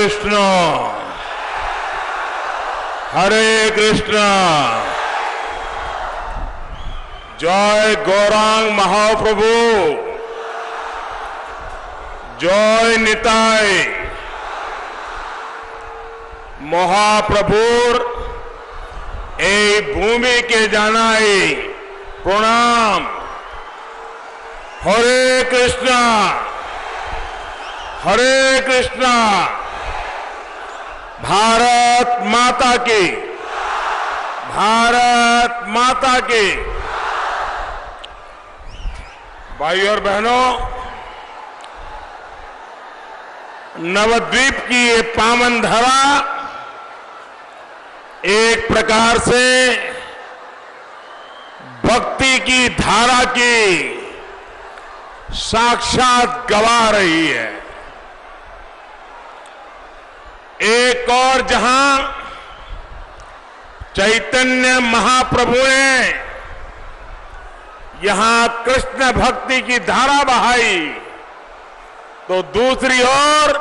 कृष्ण हरे कृष्ण। जय गौरांग महाप्रभु, जय निताय। महाप्रभुर ए भूमि के जानाई प्रणाम। हरे कृष्णा हरे कृष्णा। भारत माता की, भारत माता की। भाइयों और बहनों, नवद्वीप की ये पावन धरा एक प्रकार से भक्ति की धारा की साक्षात गवाह रही है। एक और जहां चैतन्य महाप्रभु ने यहां कृष्ण भक्ति की धारा बहाई, तो दूसरी ओर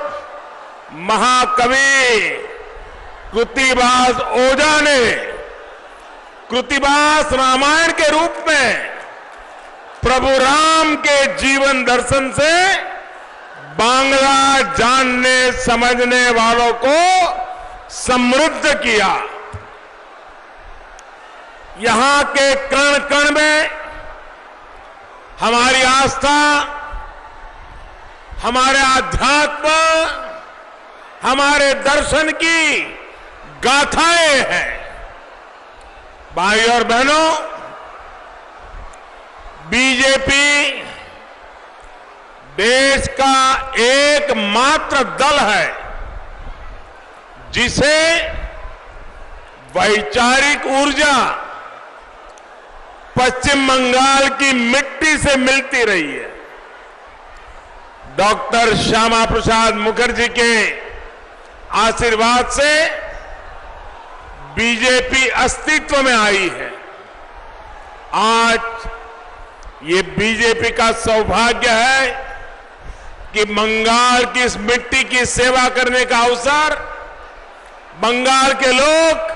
महाकवि कृतिवास ओझा ने कृतिवास रामायण के रूप में प्रभु राम के जीवन दर्शन से बांग्ला जानने समझने वालों को समृद्ध किया। यहां के कण कण में हमारी आस्था, हमारे आध्यात्म, हमारे दर्शन की गाथाएं हैं। भाइयों और बहनों, बीजेपी देश का एकमात्र दल है जिसे वैचारिक ऊर्जा पश्चिम बंगाल की मिट्टी से मिलती रही है। डॉक्टर श्यामा प्रसाद मुखर्जी के आशीर्वाद से बीजेपी अस्तित्व में आई है। आज ये बीजेपी का सौभाग्य है कि बंगाल की इस मिट्टी की सेवा करने का अवसर बंगाल के लोग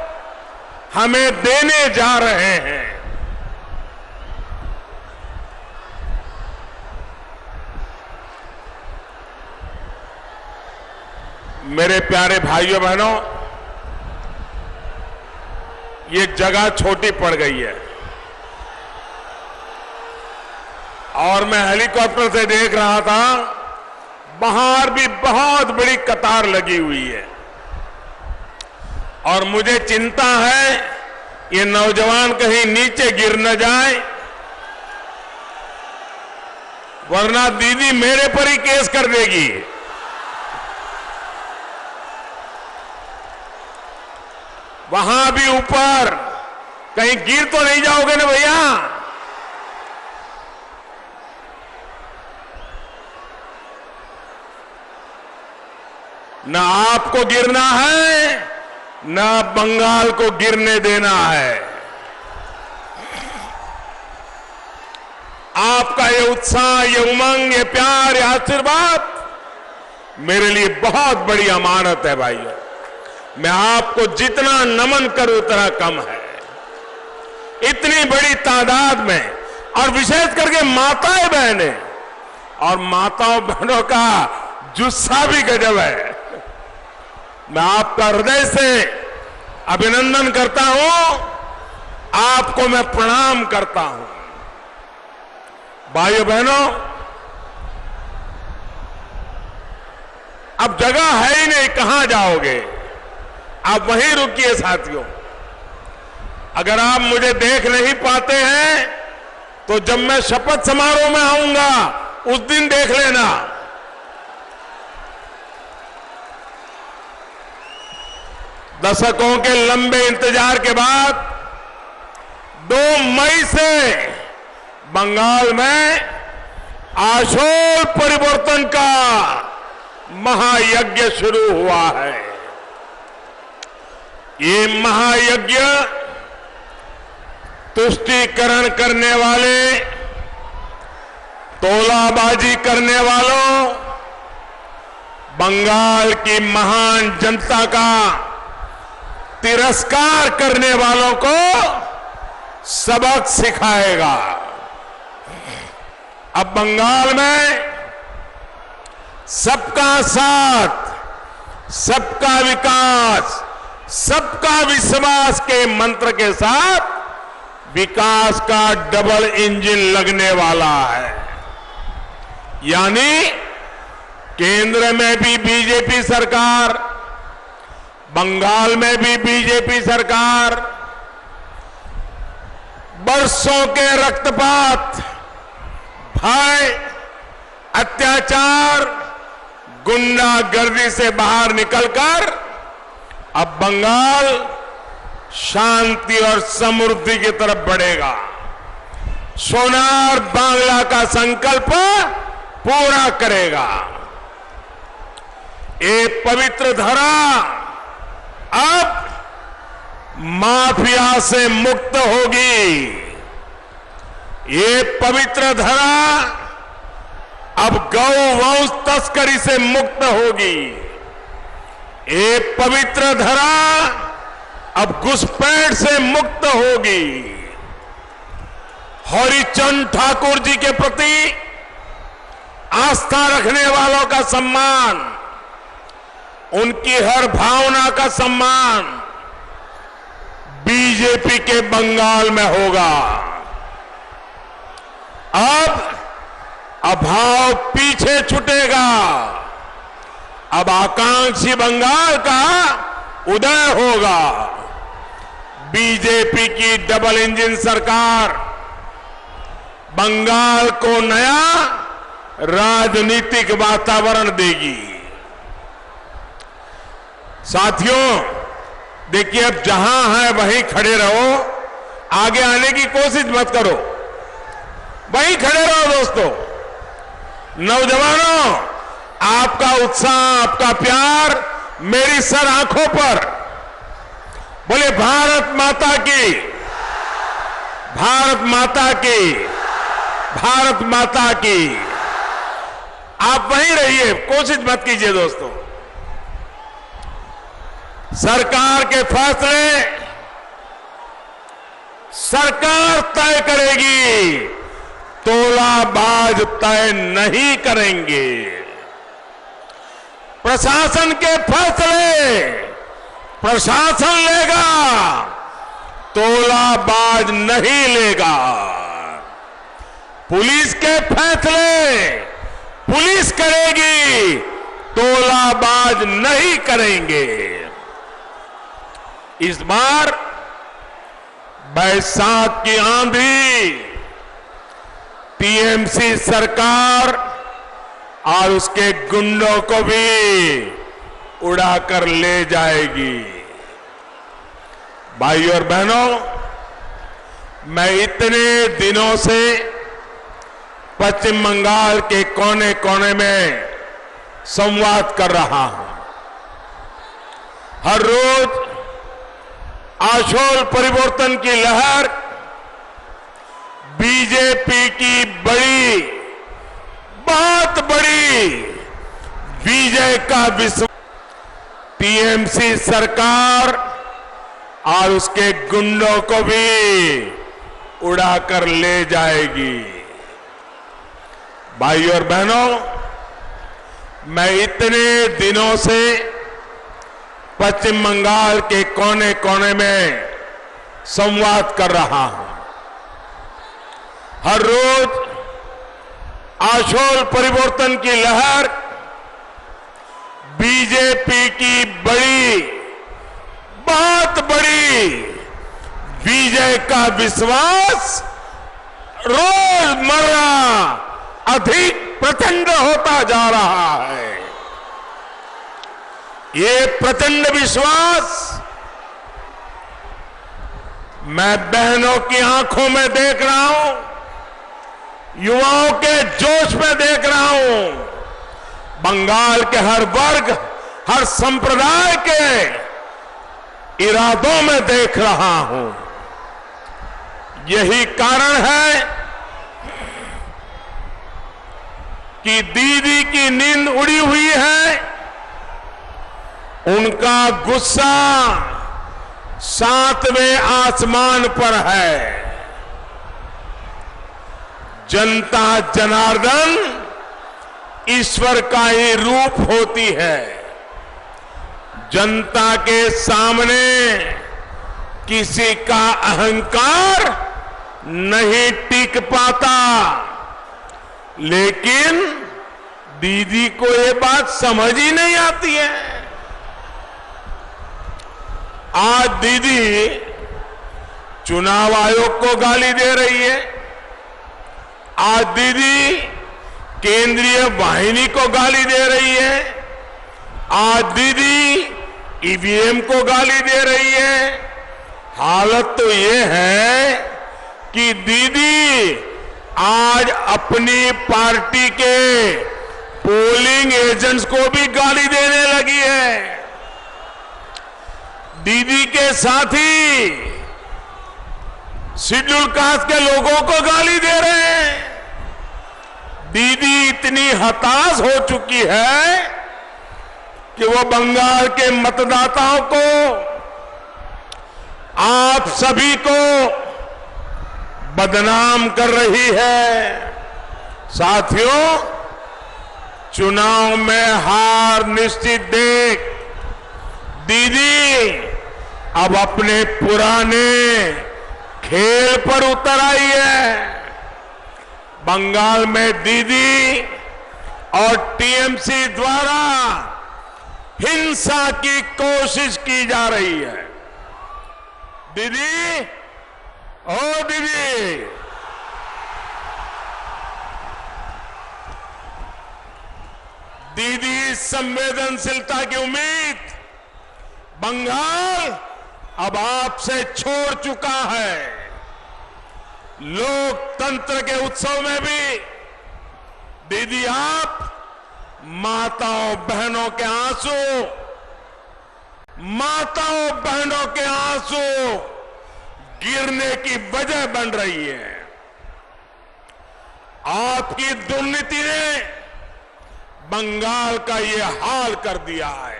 हमें देने जा रहे हैं। मेरे प्यारे भाइयों बहनों, ये जगह छोटी पड़ गई है और मैं हेलीकॉप्टर से देख रहा था, बाहर भी बहुत बड़ी कतार लगी हुई है और मुझे चिंता है ये नौजवान कहीं नीचे गिर न जाए, वरना दीदी मेरे पर ही केस कर देगी। वहां भी ऊपर कहीं गिर तो नहीं जाओगे ना भैया? न आपको गिरना है, न बंगाल को गिरने देना है। आपका ये उत्साह, ये उमंग, ये प्यार, ये आशीर्वाद मेरे लिए बहुत बड़ी अमानत है भाइयों। मैं आपको जितना नमन करूं उतना कम है। इतनी बड़ी तादाद में, और विशेष करके माताएं बहनें, और माताओं बहनों का जुस्सा भी गजब है। मैं आपका हृदय से अभिनंदन करता हूं, आपको मैं प्रणाम करता हूं। भाइयों बहनों, अब जगह है ही नहीं, कहां जाओगे? आप वहीं रुकिए साथियों। अगर आप मुझे देख नहीं पाते हैं तो जब मैं शपथ समारोह में आऊंगा उस दिन देख लेना। दशकों के लंबे इंतजार के बाद 2 मई से बंगाल में आशोल परिवर्तन का महायज्ञ शुरू हुआ है। ये महायज्ञ तुष्टीकरण करने वाले, तोलाबाजी करने वालों, बंगाल की महान जनता का तिरस्कार करने वालों को सबक सिखाएगा। अब बंगाल में सबका साथ, सबका विकास, सबका विश्वास के मंत्र के साथ विकास का डबल इंजन लगने वाला है। यानी केंद्र में भी बीजेपी सरकार, बंगाल में भी बीजेपी सरकार, बरसों के रक्तपात, भय, अत्याचार, गुंडागर्दी से बाहर निकलकर अब बंगाल शांति और समृद्धि की तरफ बढ़ेगा। सोनार बांग्ला का संकल्प पूरा करेगा। ये पवित्र धरा अब माफिया से मुक्त होगी। ये पवित्र धरा अब गौ वंश तस्करी से मुक्त होगी। ये पवित्र धरा अब घुसपैठ से मुक्त होगी। हरिचंद ठाकुर जी के प्रति आस्था रखने वालों का सम्मान, उनकी हर भावना का सम्मान बीजेपी के बंगाल में होगा। अब अभाव पीछे छूटेगा। अब आकांक्षी बंगाल का उदय होगा। बीजेपी की डबल इंजन सरकार बंगाल को नया राजनीतिक वातावरण देगी। साथियों, देखिए, अब जहां है वहीं खड़े रहो, आगे आने की कोशिश मत करो, वहीं खड़े रहो। दोस्तों, नौजवानों, आपका उत्साह, आपका प्यार मेरी सर आंखों पर। बोले भारत माता की, भारत माता की, भारत माता की। आप वहीं रहिए, कोशिश मत कीजिए। दोस्तों, सरकार के फैसले सरकार तय करेगी, तोलाबाज तय नहीं करेंगे। प्रशासन के फैसले प्रशासन लेगा, तोलाबाज नहीं लेगा। पुलिस के फैसले पुलिस करेगी, तोलाबाज नहीं करेंगे। इस बार बैसाख की आंधी टीएमसी सरकार और उसके गुंडों को भी उड़ाकर ले जाएगी। भाइयों और बहनों, मैं इतने दिनों से पश्चिम बंगाल के कोने कोने में संवाद कर रहा हूं। हर रोज आशोल परिवर्तन की लहर, बीजेपी की बड़ी, बहुत बड़ी विजय का विश्वास टीएमसी सरकार और उसके गुंडों को भी उड़ाकर ले जाएगी। भाइयों और बहनों, मैं इतने दिनों से पश्चिम बंगाल के कोने कोने में संवाद कर रहा हूं। हर रोज आशोल परिवर्तन की लहर, बीजेपी की बड़ी, बहुत बड़ी विजय का विश्वास रोजमर्रा अधिक प्रचंड होता जा रहा है। ये प्रचंड विश्वास मैं बहनों की आंखों में देख रहा हूं, युवाओं के जोश में देख रहा हूं, बंगाल के हर वर्ग, हर संप्रदाय के इरादों में देख रहा हूं। यही कारण है कि दीदी की नींद उड़ी हुई है, उनका गुस्सा सातवें आसमान पर है। जनता जनार्दन ईश्वर का ही रूप होती है। जनता के सामने किसी का अहंकार नहीं टिक पाता। लेकिन दीदी को ये बात समझ ही नहीं आती है। आज दीदी चुनाव आयोग को गाली दे रही है। आज दीदी केंद्रीय वाहिनी को गाली दे रही है। आज दीदी ईवीएम को गाली दे रही है। हालत तो ये है कि दीदी आज अपनी पार्टी के पोलिंग एजेंट्स को भी गाली देने लगी है। दीदी के साथी शेड्यूल कास्ट के लोगों को गाली दे रहे हैं। दीदी इतनी हताश हो चुकी है कि वो बंगाल के मतदाताओं को, आप सभी को बदनाम कर रही है। साथियों, चुनाव में हार निश्चित देख दीदी अब अपने पुराने खेल पर उतर आई है। बंगाल में दीदी और टीएमसी द्वारा हिंसा की कोशिश की जा रही है। दीदी, ओ दीदी, दीदी संवेदनशीलता की उम्मीद बंगाल अब आपसे छोड़ चुका है। लोकतंत्र के उत्सव में भी दीदी आप माताओं बहनों के आंसू, माताओं बहनों के आंसू गिरने की वजह बन रही है। आपकी दुर्नीति ने बंगाल का ये हाल कर दिया है।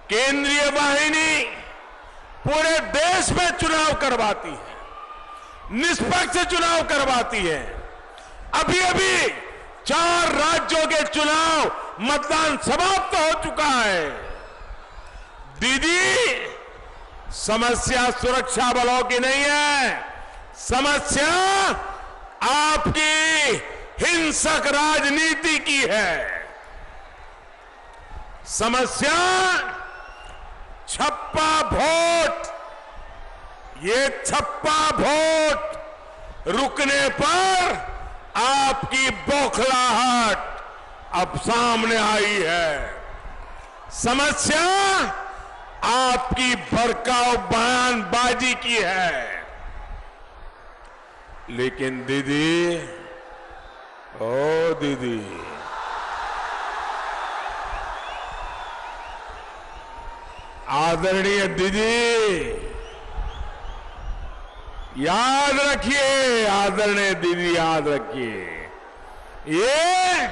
केंद्रीय वाहिनी पूरे देश में चुनाव करवाती है, निष्पक्ष चुनाव करवाती है। अभी अभी 4 राज्यों के चुनाव मतदान समाप्त हो चुका है। दीदी, समस्या सुरक्षा बलों की नहीं है, समस्या आपकी हिंसक राजनीति की है। समस्या छप्पा वोट, ये छप्पा वोट रुकने पर आपकी बौखलाहट अब सामने आई है। समस्या आपकी भड़काऊ बयानबाजी की है। लेकिन दीदी, ओ दीदी, आदरणीय दीदी, याद रखिए, आदरणीय दीदी याद रखिए, ये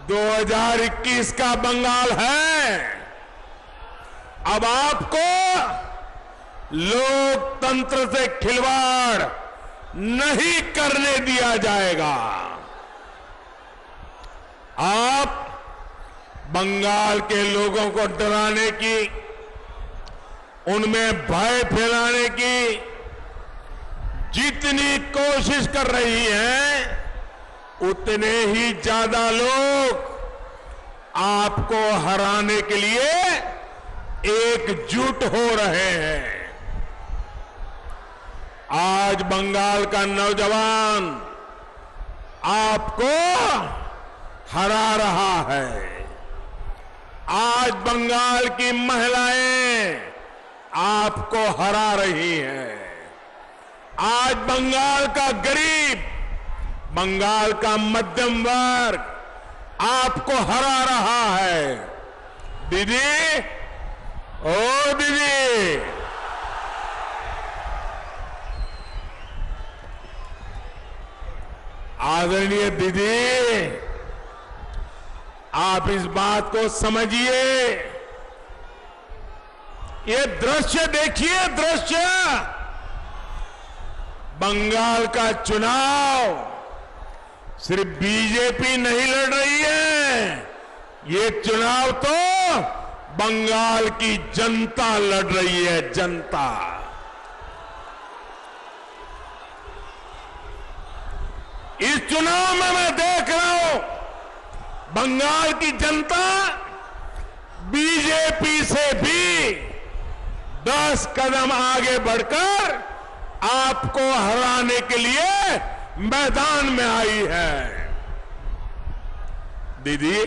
2021 का बंगाल है। अब आपको लोकतंत्र से खिलवाड़ नहीं करने दिया जाएगा। आप बंगाल के लोगों को डराने की, उनमें भय फैलाने की जितनी कोशिश कर रही हैं, उतने ही ज्यादा लोग आपको हराने के लिए एकजुट हो रहे हैं। आज बंगाल का नौजवान आपको हरा रहा है। आज बंगाल की महिलाएं आपको हरा रही हैं। आज बंगाल का गरीब, बंगाल का मध्यम वर्ग आपको हरा रहा है। दीदी, ओ दीदी, आदरणीय दीदी, आप इस बात को समझिए ये दृश्य देखिए, दृश्य बंगाल का चुनाव सिर्फ बीजेपी नहीं लड़ रही है, ये चुनाव तो बंगाल की जनता लड़ रही है, जनता। इस चुनाव में मैं देख रहा हूं बंगाल की जनता बीजेपी से भी 10 कदम आगे बढ़कर आपको हराने के लिए मैदान में आई है। दीदी,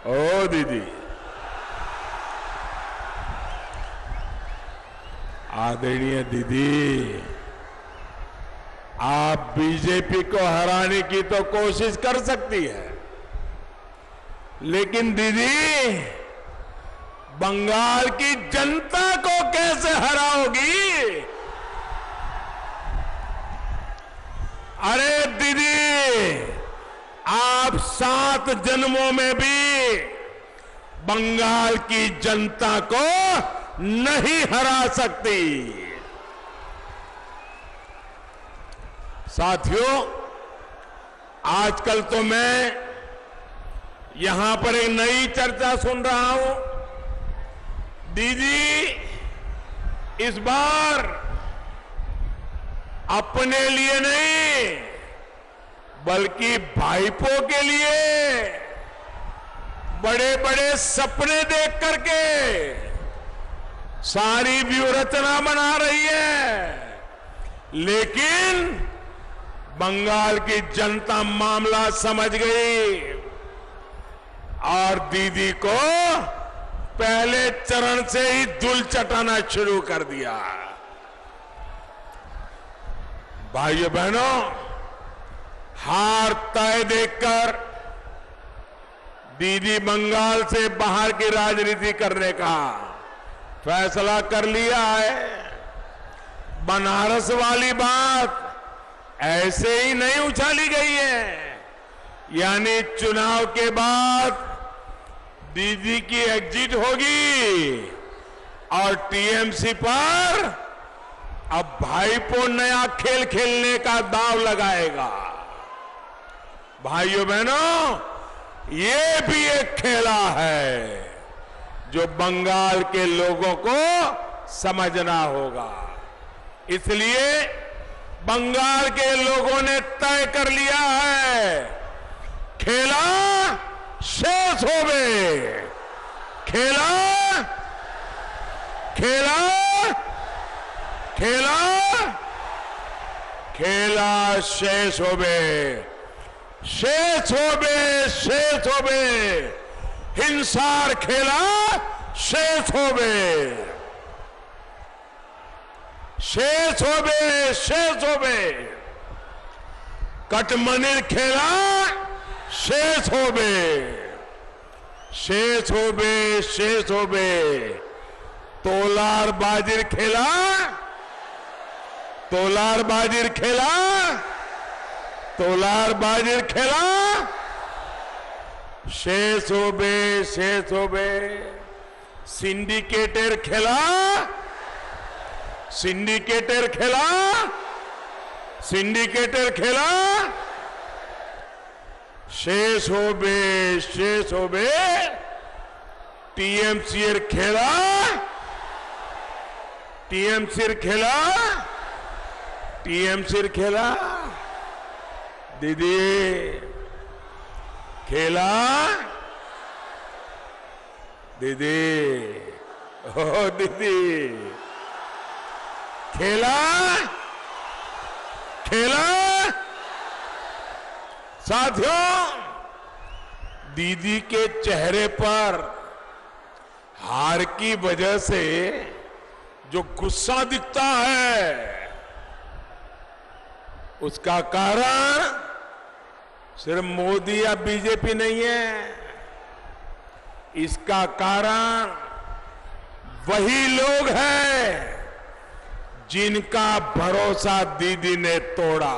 ओ दीदी, आदरणीय दीदी, आप बीजेपी को हराने की तो कोशिश कर सकती है, लेकिन दीदी बंगाल की जनता को कैसे हराओगी? अरे दीदी, आप 7 जन्मों में भी बंगाल की जनता को नहीं हरा सकती। साथियों, आजकल तो मैं यहां पर एक नई चर्चा सुन रहा हूं। दीदी, इस बार अपने लिए नहीं बल्कि भाईपों के लिए बड़े बड़े सपने देख करके सारी व्यूहरचना बना रही है, लेकिन बंगाल की जनता मामला समझ गई और दीदी को पहले चरण से ही धूल चटाना शुरू कर दिया। भाइयों बहनों, हार तय देखकर दीदी बंगाल से बाहर की राजनीति करने का फैसला कर लिया है। बनारस वाली बात ऐसे ही नहीं उछाली गई है, यानी चुनाव के बाद दीदी की एग्जिट होगी और टीएमसी पर अब भाईपो नया खेल खेलने का दांव लगाएगा। भाइयों बहनों, ये भी एक खेला है जो बंगाल के लोगों को समझना होगा। इसलिए बंगाल के लोगों ने तय कर लिया है, खेला शेष होवे, खेला खेला खेला खेला शेष होवे, शेष होवे, शेष होवे, हिंसार खेला शेष होवे, शेष होवे, शेष होवे, कटमनिर खेला शेष होवे, शेष होवे, शेष होवे, तोलार बाजिर खेला, तोलार बाजिर खेला, तोलार बाजिर खेला शेष होवे, शेष होवे, सिंडिकेटर खेला, सिंडिकेटर खेला, सिंडिकेटर खेला शेष होवे, शेष होवे, टीएमसी खेला, टीएमसी खेला, टीएमसी खेला, दीदी खेला, दीदी, ओ दीदी खेला, खेला। साथियों, दीदी के चेहरे पर हार की वजह से जो गुस्सा दिखता है, उसका कारण सिर्फ मोदी या बीजेपी नहीं है। इसका कारण वही लोग हैं जिनका भरोसा दीदी ने तोड़ा,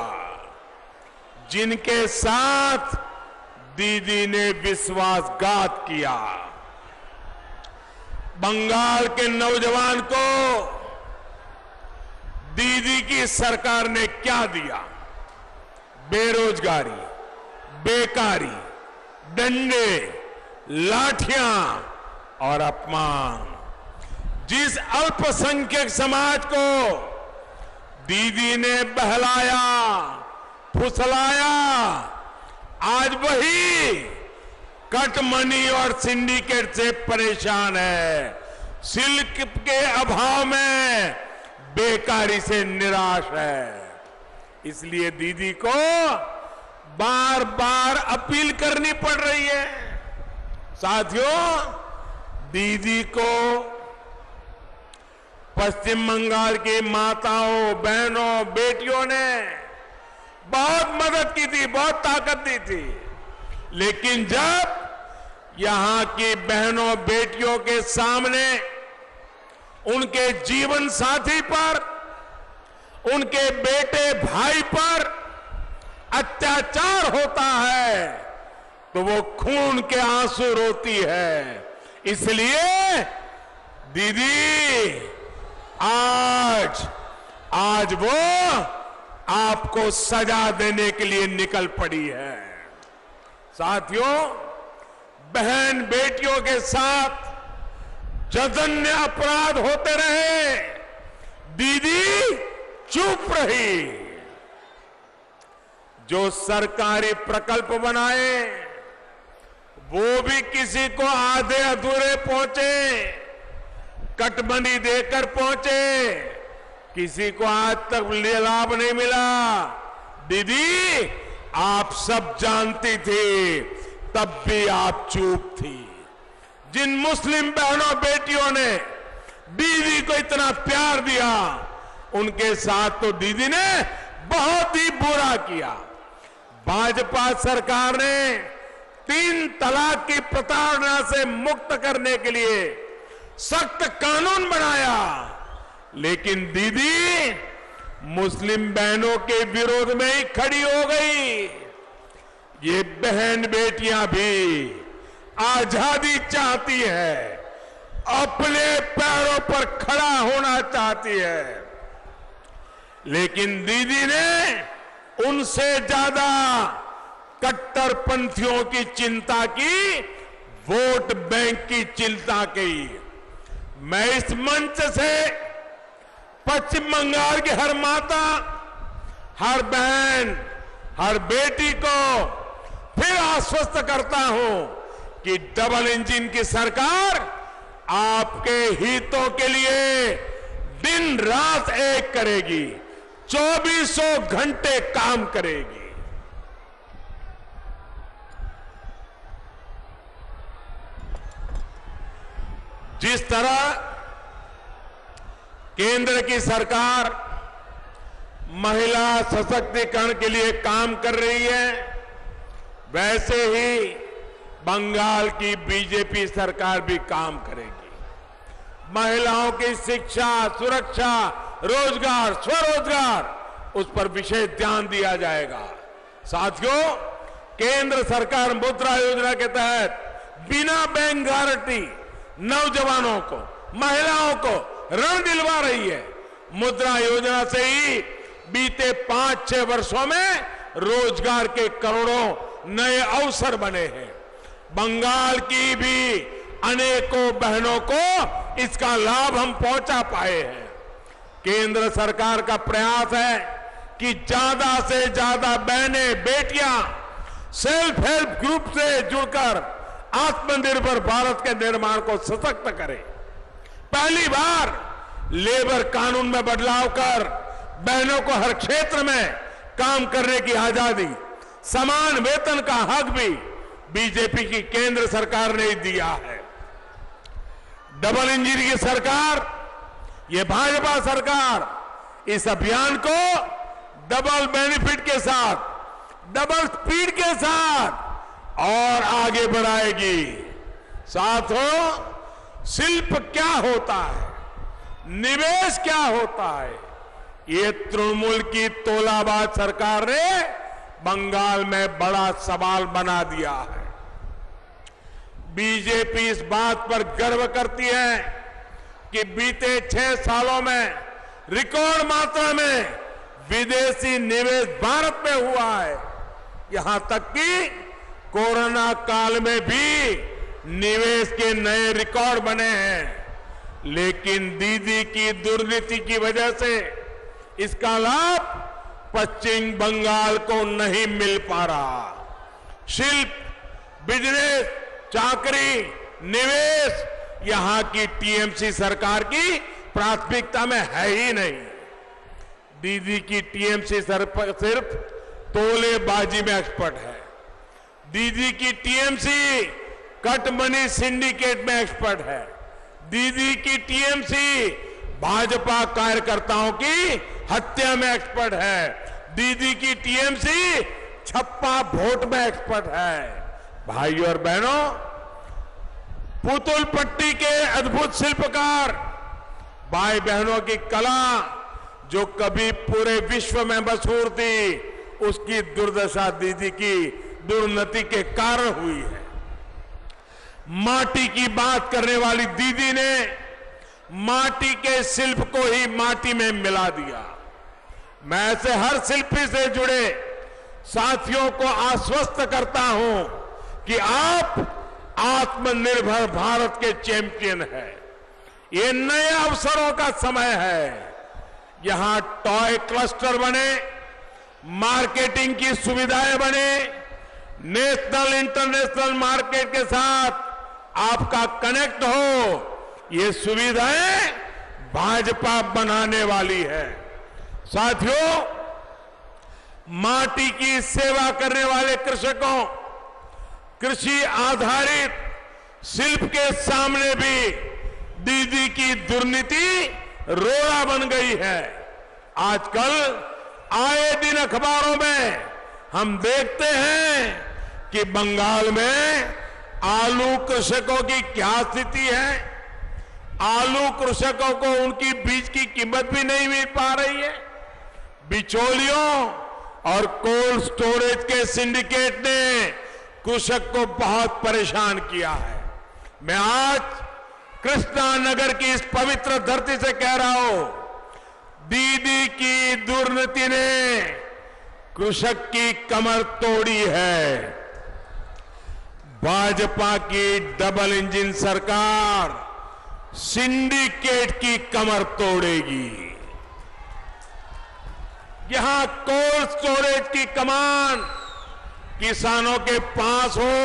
जिनके साथ दीदी ने विश्वासघात किया। बंगाल के नौजवान को दीदी की सरकार ने क्या दिया? बेरोजगारी, बेकारी, डंडे, लाठियां और अपमान। जिस अल्पसंख्यक समाज को दीदी ने बहलाया, फुसलाया, आज वही कटमनी और सिंडिकेट से परेशान है। सिल्क के अभाव में बेकारी से निराश है। इसलिए दीदी को बार बार अपील करनी पड़ रही है। साथियों, दीदी को पश्चिम बंगाल की माताओं, बहनों, बेटियों ने बहुत मदद की थी, बहुत ताकत दी थी। लेकिन जब यहां की बहनों, बेटियों के सामने उनके जीवन साथी पर, उनके बेटे भाई पर अत्याचार होता है तो वो खून के आंसू रोती है। इसलिए दीदी आज वो आपको सजा देने के लिए निकल पड़ी है। साथियों, बहन बेटियों के साथ जघन्य अपराध होते रहे, दीदी चुप रही। जो सरकारी प्रकल्प बनाए वो भी किसी को आधे अधूरे पहुंचे, कटमनी देकर पहुंचे, किसी को आज तक लाभ नहीं मिला। दीदी, आप सब जानती थी, तब भी आप चुप थी। जिन मुस्लिम बहनों बेटियों ने दीदी को इतना प्यार दिया, उनके साथ तो दीदी ने बहुत ही बुरा किया। भाजपा सरकार ने 3 तलाक की प्रताड़ना से मुक्त करने के लिए सख्त कानून बनाया, लेकिन दीदी मुस्लिम बहनों के विरोध में ही खड़ी हो गई। ये बहन बेटियां भी आजादी चाहती है, अपने पैरों पर खड़ा होना चाहती है, लेकिन दीदी ने उनसे ज्यादा कट्टरपंथियों की चिंता की, वोट बैंक की चिंता की। मैं इस मंच से पश्चिम बंगाल की हर माता, हर बहन, हर बेटी को फिर आश्वस्त करता हूं कि डबल इंजन की सरकार आपके हितों के लिए दिन रात एक करेगी, 24 घंटे काम करेगी। जिस तरह केंद्र की सरकार महिला सशक्तिकरण के लिए काम कर रही है, वैसे ही बंगाल की बीजेपी सरकार भी काम करेगी। महिलाओं की शिक्षा, सुरक्षा, रोजगार, स्वरोजगार, उस पर विशेष ध्यान दिया जाएगा। साथियों, केंद्र सरकार मुद्रा योजना के तहत बिना बैंक गारंटी नौजवानों को, महिलाओं को ऋण दिलवा रही है। मुद्रा योजना से ही बीते 5-6 वर्षों में रोजगार के करोड़ों नए अवसर बने हैं। बंगाल की भी अनेकों बहनों को इसका लाभ हम पहुंचा पाए हैं। केंद्र सरकार का प्रयास है कि ज्यादा से ज्यादा बहनें, बेटियां सेल्फ हेल्प ग्रुप से जुड़कर आत्मनिर्भर भारत के निर्माण को सशक्त करें। पहली बार लेबर कानून में बदलाव कर बहनों को हर क्षेत्र में काम करने की आजादी, समान वेतन का हक भी बीजेपी की केंद्र सरकार ने दिया है। डबल इंजन की सरकार, ये भाजपा सरकार इस अभियान को डबल बेनिफिट के साथ, डबल स्पीड के साथ और आगे बढ़ाएगी। साथियों, शिल्प क्या होता है, निवेश क्या होता है, ये तृणमूल की तोलाबाज सरकार ने बंगाल में बड़ा सवाल बना दिया है। बीजेपी इस बात पर गर्व करती है कि बीते 6 सालों में रिकॉर्ड मात्रा में विदेशी निवेश भारत में हुआ है। यहां तक कि कोरोना काल में भी निवेश के नए रिकॉर्ड बने हैं। लेकिन दीदी की दुर्नीति की वजह से इसका लाभ पश्चिम बंगाल को नहीं मिल पा रहा। शिल्प, बिजनेस, चाकरी, निवेश यहां की टीएमसी सरकार की प्राथमिकता में है ही नहीं। दीदी की टीएमसी सिर्फ तोलेबाजी में एक्सपर्ट है। दीदी की टीएमसी कट मनी सिंडिकेट में एक्सपर्ट है। दीदी की टीएमसी भाजपा कार्यकर्ताओं की हत्या में एक्सपर्ट है। दीदी की टीएमसी छप्पा वोट में एक्सपर्ट है। भाइयों और बहनों, पुतुल पट्टी के अद्भुत शिल्पकार भाई बहनों की कला जो कभी पूरे विश्व में मशहूर थी, उसकी दुर्दशा दीदी की दुर्नीति के कारण हुई है। माटी की बात करने वाली दीदी ने माटी के शिल्प को ही माटी में मिला दिया। मैं ऐसे हर शिल्पी से जुड़े साथियों को आश्वस्त करता हूं कि आप आत्मनिर्भर भारत के चैंपियन हैं। ये नए अवसरों का समय है। यहां टॉय क्लस्टर बने, मार्केटिंग की सुविधाएं बने, नेशनल इंटरनेशनल मार्केट के साथ आपका कनेक्ट हो, ये सुविधाएं भाजपा बनाने वाली है। साथियों, माटी की सेवा करने वाले कृषकों, कृषि आधारित शिल्प के सामने भी दीदी की दुर्नीति रोड़ा बन गई है। आजकल आए दिन अखबारों में हम देखते हैं कि बंगाल में आलू कृषकों की क्या स्थिति है। आलू कृषकों को उनकी बीज की कीमत भी नहीं मिल पा रही है। बिचौलियों और कोल्ड स्टोरेज के सिंडिकेट ने कृषक को बहुत परेशान किया है। मैं आज कृष्णा नगर की इस पवित्र धरती से कह रहा हूं, दीदी की दुर्नीति ने कृषक की कमर तोड़ी है। भाजपा की डबल इंजन सरकार सिंडिकेट की कमर तोड़ेगी। यहां कोल्ड स्टोरेज की कमान किसानों के पास हो,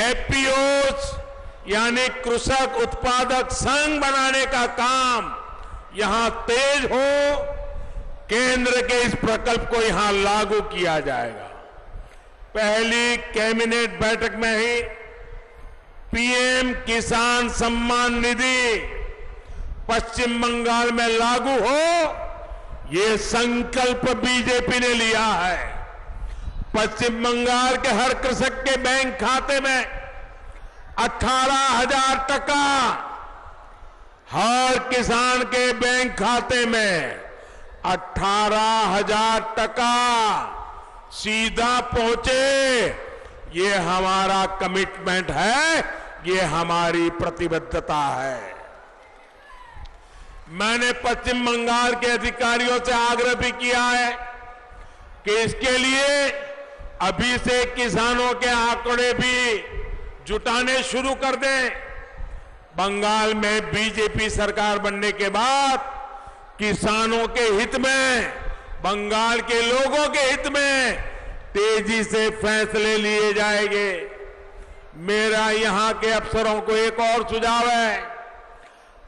एपीओस यानी कृषक उत्पादक संघ बनाने का काम यहां तेज हो, केंद्र के इस प्रकल्प को यहां लागू किया जाएगा। पहली कैबिनेट बैठक में ही पीएम किसान सम्मान निधि पश्चिम बंगाल में लागू हो, ये संकल्प बीजेपी ने लिया है। पश्चिम बंगाल के हर कृषक के बैंक खाते में 18,000 टका, हर किसान के बैंक खाते में 18,000 टका सीधा पहुंचे, ये हमारा कमिटमेंट है, ये हमारी प्रतिबद्धता है। मैंने पश्चिम बंगाल के अधिकारियों से आग्रह भी किया है कि इसके लिए अभी से किसानों के आंकड़े भी जुटाने शुरू कर दें। बंगाल में बीजेपी सरकार बनने के बाद किसानों के हित में, बंगाल के लोगों के हित में तेजी से फैसले लिए जाएंगे। मेरा यहां के अफसरों को एक और सुझाव है,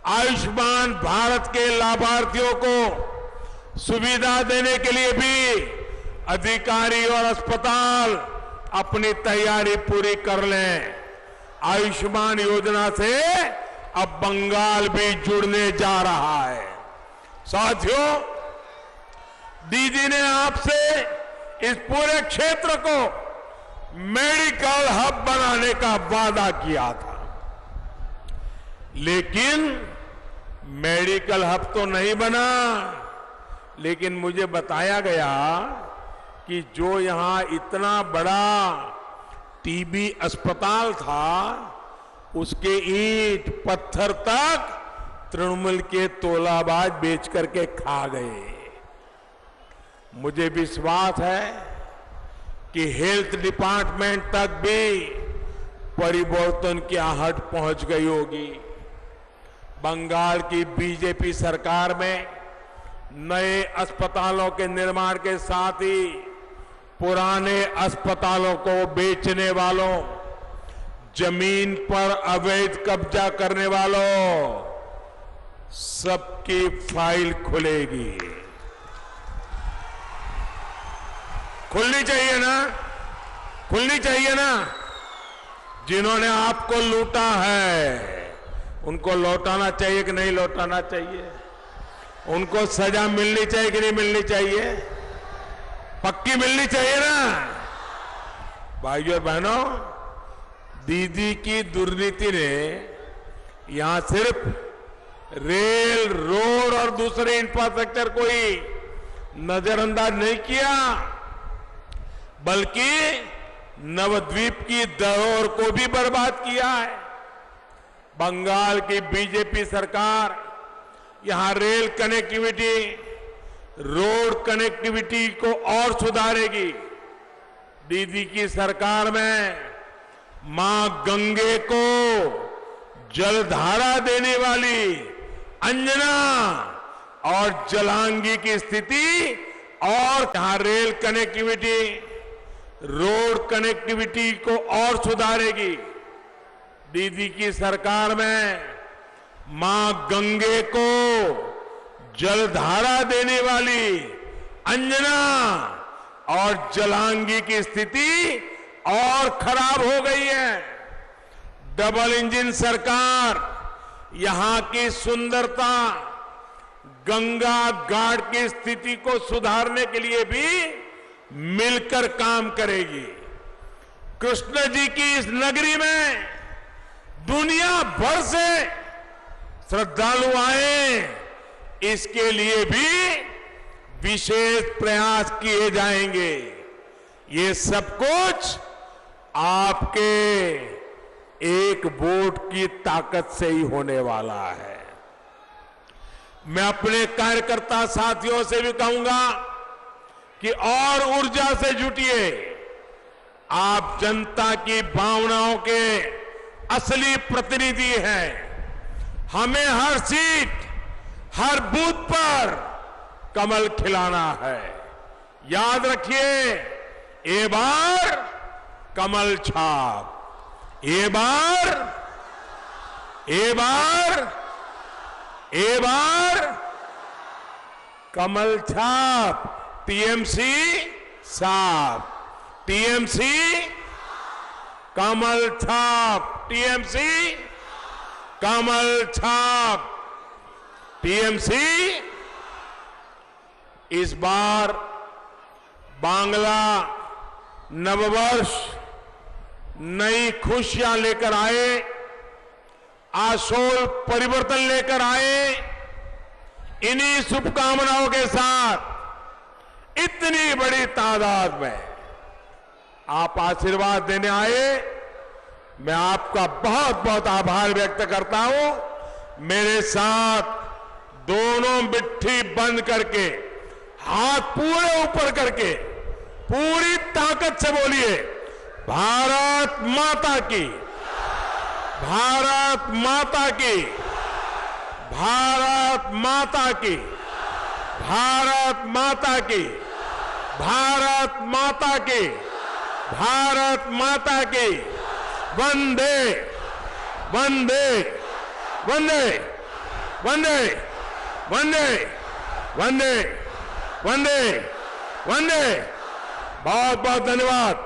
आयुष्मान भारत के लाभार्थियों को सुविधा देने के लिए भी अधिकारी और अस्पताल अपनी तैयारी पूरी कर लें। आयुष्मान योजना से अब बंगाल भी जुड़ने जा रहा है। साथियों, दीदी ने आपसे इस पूरे क्षेत्र को मेडिकल हब बनाने का वादा किया था, लेकिन मेडिकल हब तो नहीं बना। लेकिन मुझे बताया गया कि जो यहां इतना बड़ा टीबी अस्पताल था, उसके ईंट पत्थर तक तृणमूल के तोलाबाज बेच करके खा गए। मुझे विश्वास है कि हेल्थ डिपार्टमेंट तक भी परिवर्तन की आहट पहुंच गई होगी। बंगाल की बीजेपी सरकार में नए अस्पतालों के निर्माण के साथ ही पुराने अस्पतालों को बेचने वालों, जमीन पर अवैध कब्जा करने वालों, सबकी फाइल खुलेगी। खुलनी चाहिए ना, खुलनी चाहिए ना। जिन्होंने आपको लूटा है उनको लौटाना चाहिए कि नहीं लौटाना चाहिए? उनको सजा मिलनी चाहिए कि नहीं मिलनी चाहिए? पक्की मिलनी चाहिए ना। भाइयों और बहनों, दीदी की दुर्नीति ने यहां सिर्फ रेल, रोड और दूसरे इंफ्रास्ट्रक्चर को ही नजरअंदाज नहीं किया, बल्कि नवद्वीप की धरोहर को भी बर्बाद किया है। बंगाल की बीजेपी सरकार यहां रेल कनेक्टिविटी, रोड कनेक्टिविटी को और सुधारेगी। दीदी की सरकार में मां गंगे को जलधारा देने वाली अंजना और जलांगी की स्थिति और यहां रेल कनेक्टिविटी, रोड कनेक्टिविटी को और सुधारेगी। दीदी की सरकार में मां गंगे को जलधारा देने वाली अंजना और जलांगी की स्थिति और खराब हो गई है। डबल इंजन सरकार यहां की सुंदरता, गंगा घाट की स्थिति को सुधारने के लिए भी मिलकर काम करेगी। कृष्ण जी की इस नगरी में दुनिया भर से श्रद्धालु आए, इसके लिए भी विशेष प्रयास किए जाएंगे। ये सब कुछ आपके एक वोट की ताकत से ही होने वाला है। मैं अपने कार्यकर्ता साथियों से भी कहूंगा कि और ऊर्जा से जुटिए। आप जनता की भावनाओं के असली प्रतिनिधि हैं। हमें हर सीट, हर बूथ पर कमल खिलाना है। याद रखिए, ये बार कमल छाप, ये बार कमल छाप, टीएमसी साफ, टीएमसी कमल छाप, टीएमसी कमल छाप, टीएमसी। इस बार बांग्ला नववर्ष नई खुशियां लेकर आए, आशोल परिवर्तन लेकर आए। इन्हीं शुभकामनाओं के साथ इतनी बड़ी तादाद में आप आशीर्वाद देने आए, मैं आपका बहुत बहुत आभार व्यक्त करता हूं। मेरे साथ दोनों मिट्टी बंद करके, हाथ पूरे ऊपर करके, पूरी ताकत से बोलिए, भारत माता की, भारत माता की, भारत माता की, भारत माता की, भारत माता की, भारत माता की। वंदे वंदे वंदे वंदे वंदे वंदे वंदे वंदे। बहुत बहुत धन्यवाद।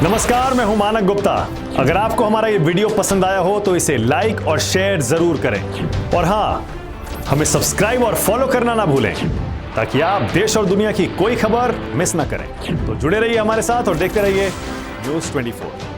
नमस्कार, मैं हूं मानक गुप्ता। अगर आपको हमारा ये वीडियो पसंद आया हो तो इसे लाइक और शेयर जरूर करें और हां, हमें सब्सक्राइब और फॉलो करना ना भूलें ताकि आप देश और दुनिया की कोई खबर मिस ना करें। तो जुड़े रहिए हमारे साथ और देखते रहिए News 24।